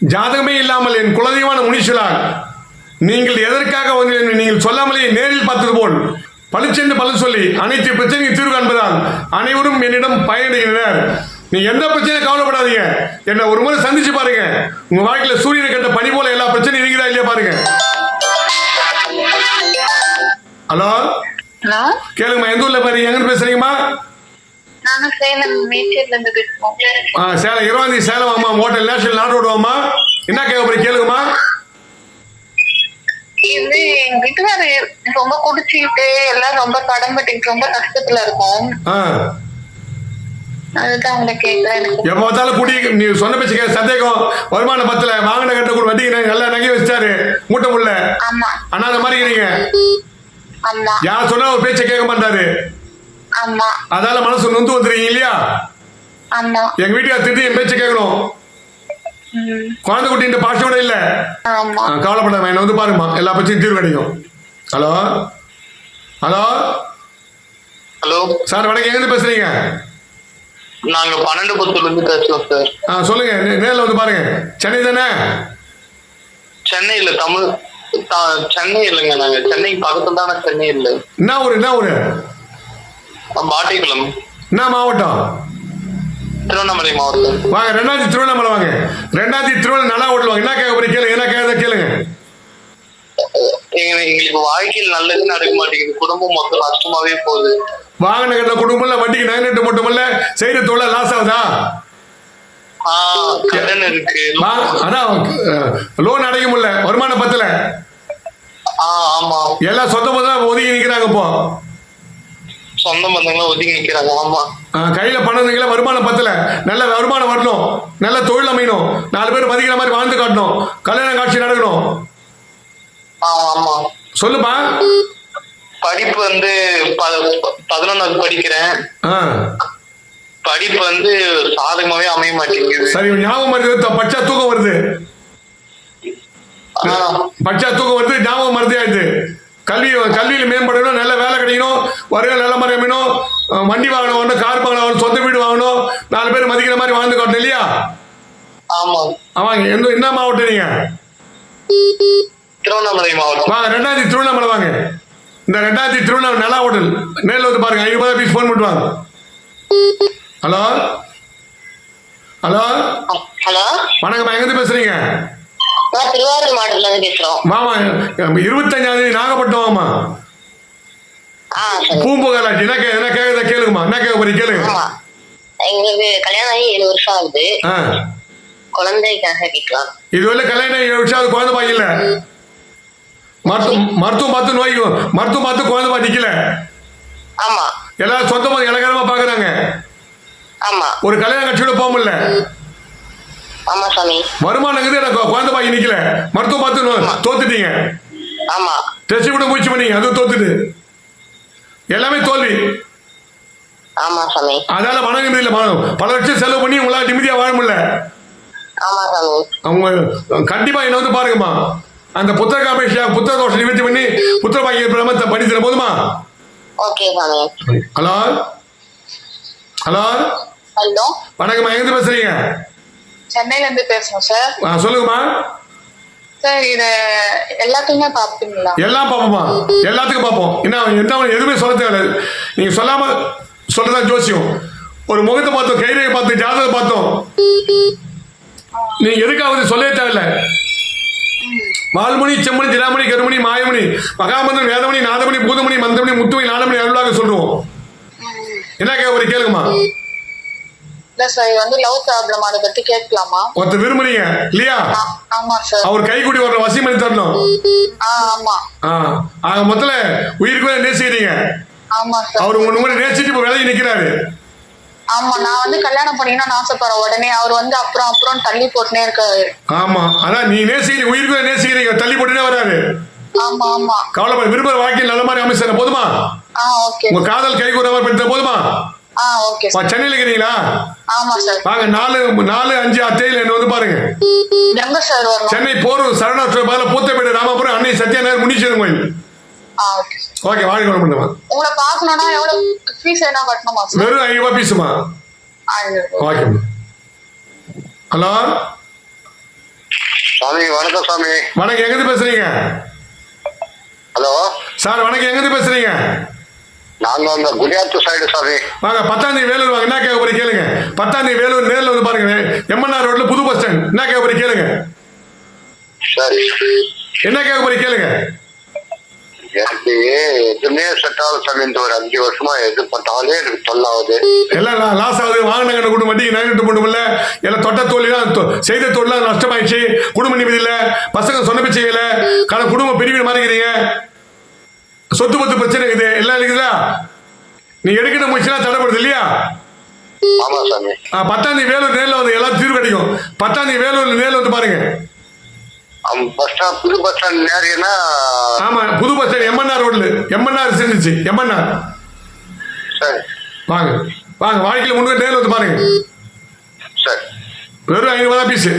ஜாதகமே இல்லாமல் என் குலதெய்வான முனீஸ்வரர் நீங்கள் எதற்காக வந்து நீங்கள் சொல்லாமலே நேரில் பார்த்தது போல் பளிச்சென்று பலன் சொல்லி அனைத்து பிரச்சனையும் தீர்வு காண்பதால் அனைவரும் என்னிடம் பயனடைகின்றனர். நீ எந்த பிரச்சனையும் கவலைப்படாதீங்க, என்ன ஒரு முறை சந்திச்சு பாருங்க. உங்க வாழ்க்கையில சூரியனை கட்ட பனி போல எல்லா பிரச்சனையும் இருக்குதா இல்லையா பாருங்க. ஹலோ கேளுங்கம்மா, எந்த ஊர்ல பாருங்க, எங்க பேசுறீங்கம்மா? சேலம் 20 சேலம் அம்மா, ஹோட்டல் நேஷனல் நாட் ரோடு அம்மா. என்ன கேட்க போறீங்க கேளுங்கம்மா. இது எங்க வீட்டுக்காரு ரொம்ப குடிச்சுக்கிட்டு எல்லாம் ரொம்ப கடன்பட்டு ரொம்ப கஷ்டத்துல இருக்கும். அதுதான் உங்களை கேட்கிறேன். எப்ப பார்த்தாலும் குடி, நீ சொன்ன பேச்சு சந்தேகம், வருமானம் பத்தல, வாங்கின கட்ட கூட வட்டி நல்லா நகை வச்சிட்டாரு, மூட்டை முள்ள. ஆமா, ஆனா அந்த மாதிரி இருக்கீங்க. ஆமா, யார் சொன்னா ஒரு பேச்சை கேட்க மாட்டாரு. ஆமா, அதால மனசு நொந்து வந்துருக்கீங்க இல்லையா? ஆமா. எங்க வீட்டுக்கு திட்டி என் பேச்சை கேட்கணும். குழந்தை குட்டின்ற பாஷோட இல்ல. கவலைப்படாம என்ன வந்து பாருமா, எல்லா பிரச்சனையும் தீர்வு கிடைக்கும். ஹலோ ஹலோ ஹலோ சார், வணக்கம். எங்க இருந்து பேசுறீங்க? நாங்க 12 இருந்து பேசுறோம் சார். சொல்லுங்க, நேரில் வந்து பாருங்க. சென்னை தானே? சென்னை இல்ல, சென்னை இல்லைங்க, நாங்க சென்னை பக்கத்துல தானே. சென்னை இல்ல. என்ன ஊரு? என்ன ஊரு? பாட்டிக்குளம். என்ன மாவட்டம்? திருவண்ணாமலை மாவட்டம். வாங்க, 2ஆம் திருவண்ணாமலை வாங்க. 2ஆம் திருவண்ணாமலை நல்லா ஓட்டுவாங்க. என்ன கேட்க போறீங்க கேளுங்க, என்ன கேட்க கேளுங்க. எங்களுக்கு வாழ்க்கையில் நல்லது நடக்க மாட்டேங்குது, குடும்பம் மொத்தம் நஷ்டமாவே போகுது. வாகன கட்ட குடும்பம் வட்டிக்கு நகை மட்டும் இல்ல, செய்த தொழில் லாஸ் ஆகுதா? கடன் இருக்கு, அதான் லோன் அடைக்க முடியல, வருமானம் பத்தல. ஆமா, எல்லாம் சொந்த பந்தம் ஒதுங்கி நிக்கிறாங்க. இப்போ சொந்த பந்தங்களும் ஒதுங்கி நிக்கிறாங்க. ஆமா, கையில பணம் நிக்கல, வருமானம் பத்தல. நல்ல வருமானம் வரணும், நல்ல தொழில் அமையணும், 4 பேர் மதிக்கிற மாதிரி வாழ்ந்து காட்டணும், கல்யாண காட்சி நடக்கணும். ஆமா, சொல்லுப்பா. படிப்பு வந்து 11வது படிக்கிறேன். படிப்பு வந்து சாதகமாவே அமைய மாட்டேங்குது. சரி, ஞாபகம் வருது, பச்சா தூக்கம் வருது. பச்சா தூக்கம் வருது, ஞாபகம் மருந்தே ஆயிடுது. கல்வியில மேம்படணும், நல்ல வேலை கிடைக்கணும், வருகையில் நல்ல மாதிரி அமையணும், வண்டி வாங்கணும், கார் வாங்கணும், சொந்த வீடு வாங்கணும், 4 பேர் மதிக்கிற மாதிரி வாழ்ந்து காட்டணும் இல்லையா? ஆமா. ஆமாங்க. என்ன மாவட்டம் நீங்க? திருவண்ணாமலை மாவட்டம். வாங்க, 2ஆம் திருவண்ணாமலை வாங்க. இந்த 2ஆம் திருவண்ணாமலை நல்லா ஹோட்டல், நேரில் வந்து பாருங்க. 50 பீஸ் போன் பண்ணுவாங்க. ஹலோ ஹலோ ஹலோ வணக்கம்மா, எங்க இருந்து பேசுறீங்க? திருவாரூர் மாவட்டத்துல இருந்து பேசுறோம். மாமா, 25ஆம் தேதி நாகப்பட்டினம் வாமா. பூம்புகாராட்சி. என்ன கேக்குறத கேளுங்கம்மா. என்ன கேட்க போறீங்க கேளுங்க. எங்களுக்கு கல்யாணம் ஆகி 7 வருஷம் ஆகுது. குழந்தைக்காக கேட்கலாம். இதுவரை கல்யாணம் 7 வருஷம் ஆகுது, குழந்தை பாக்கல. மருத்துவம் பார்த்து நோய்க்கு மருத்துவம் பார்த்து குழந்தை பார்த்து நிக்கல. ஆமா, எல்லாரும் சொந்தமா இலக்காரமா பாக்குறாங்க. ஆமா, ஒரு கல்யாண கட்சியோட போக முடியல. ஆமா சாமி. வருமானம் குழந்தை பாக்கி நிக்கல, மருத்துவம் பார்த்து தோத்துட்டீங்க. ஆமா, டெஸ்ட் கூட முயற்சி பண்ணீங்க, அதுவும் தோத்துட்டு எல்லாமே தோல்வி. ஆமா சாமி. அதனால மன நிம்மதி இல்ல, பல லட்சம் செலவு பண்ணி உங்களால நிம்மதியா வாழ முடியல. ஆமா சாமி. அவங்க கண்டிப்பா என்ன வந்து பாருங்கம்மா. அந்த புத்திர காமேஷியா புத்திர தோஷம் நிவர்த்தி பண்ணி புத்திர பாக்கிய பிரமத்தை பண்ணி தர போதுமா? ஓகே சாமி. ஹலோ ஹலோ ஹலோ வணக்கம்மா, எங்க இருந்து பேசுறீங்க? சென்னையில இருந்து பேசுறோம் சார். சொல்லுங்கம்மா. சார், இது எல்லாத்தையுமே பாப்பீங்களா? எல்லாம் பார்ப்போமா, எல்லாத்துக்கும் பார்ப்போம். என்ன எதுவுமே சொல்ல தேவை. நீங்க சொல்லாம சொல்றதா ஜோசியம். ஒரு முகத்தை பார்த்தோம், கைரேகை பார்த்தோம், ஜாதகத்தை பார்த்தோம். நீங்க எதுக்காவது சொல்லவே தேவையில்லை. வால்மணி, செம்மணி, திராமணி, கருமணி, மாயமணி, மகாமந்திரம், வேதமணி, நாதமணி, பூதமணி, மந்தமணி, முத்துமணி, நாடமணி அருளாக சொல்றோம். என்ன கேட்க கேளுங்கம்மா. இல்ல சார், இது வந்து லவ் ப்ராப்ளம், அதை பத்தி கேட்கலாமா? ஒருத்தர் விரும்புறீங்க இல்லையா? ஆமா சார். அவர் கை கூடி வர்ற வசியம் பண்ணி தரணும். ஆமா. ஆக மொத்தல உயிருக்கு நேசிக்கிறீங்க. ஆமா சார். அவர் உங்களை நேசிட்டு இப்ப விலகி நிக்கிறாரு. ஆமா, நான் வந்து கல்யாணம் பண்ணிக்கணும்னு ஆசைப்படுறேன். உடனே அவர் வந்து அப்புறம் தள்ளி போட்டுனே இருக்காரு. ஆமா, அதான் நீ நேசிக்கிறீங்க, உயிருக்கு நேசிக்கிறீங்க, தள்ளி போட்டுனே வராரு. ஆமா ஆமா. கவலைப்பட, விரும்புற வாழ்க்கையில் நல்ல மாதிரி அமைச்சர போதுமா? ஓகே. உங்க காதல் கை கூற மாதிரி பண்ண போதுமா? ஓகே. சென்னையில இருக்கிறீங்களா? ஆமா சார். வாங்க, 4, 5 அத்தையில என்ன வந்து பாருங்க. எங்க சார் வரணும்? சென்னை போரூர் சரணாஸ்வரர் பதில பூத்தப்பேடு ராமபுரம் அன்னை சத்யாநகர் முனீஸ்வரன் கோயில். ஓகே, வாழ்க்கை வளம் பண்ணுமா. உங்களை பாக்கணும்னா எவ்வளவு ஃபீஸ் என்ன கட்டணுமா சார்? வெறும் 5 ரூபாய் பீஸுமா. ஓகே. ஹலோ சாமி வணக்கம் சாமி. வணக்கம், எங்கிருந்து பேசுறீங்க? ஹலோ சார் வணக்கம், எங்கிருந்து பேசுறீங்க? நாங்க அந்த குடியாத்து சைடு சாமி. வாங்க 10ஆம் தேதி வேலூர் வாங்க, என்ன கேட்க போறீங்க கேளுங்க. 10ஆம் தேதி வேலூர் நேரில் வந்து பாருங்க, எம்என்ஆர் ரோட்ல புது பஸ் ஸ்டாண்ட். என்ன கேட்க போறீங்க கேளுங்க. சரி, என்ன கேட்க போறீங்க கேளுங்க. எனக்கு எதுவுமே செட் ஆகுது சாமி. இந்த ஒரு 5 வருஷமா எது பண்ணாலே எனக்கு தொல்லாவது. எல்லாம் லாஸ் ஆகுது. வாங்கின குடும்பம் வட்டி நகரிட்டு போட்டு இல்லை, எல்லாம் தொட்ட தொழிலாம் செய்த தொழிலாம் நஷ்டமாயிடுச்சு. குடும்ப நிம்மதி இல்லை, பசங்க சொன்ன பிச்சைகள குடும்ப பிரிவு மாறிக்கிறீங்க. சொத்து பத்து பிரச்சனை இருக்குது, எல்லாம் இருக்குதா? நீ எடுக்கிற முயற்சிலாம் தடைப்படுது இல்லையா? ஆமா சாமி. 10ஆம் தேதி வேலூர் நேரில் வந்து எல்லாம் தீர்வு கிடைக்கும். 10ஆம் தேதி வேலூர் நேரில் வந்து பாருங்க. பஸ் ஸ்டாண்ட், புது பஸ் ஸ்டாண்ட் நேரா? ஆமா, புது பஸ் ஸ்டாண்ட் எம்என்ஆர் ரோட்ல. எம்என்ஆர் செஞ்சிச்சு, எம்என்ஆர். சரி வாங்க வாங்க, வாழ்க்கையில் முன்னாடி நேரில் வந்து பாருங்க. சரி. வெறும் 500 பீஸ்.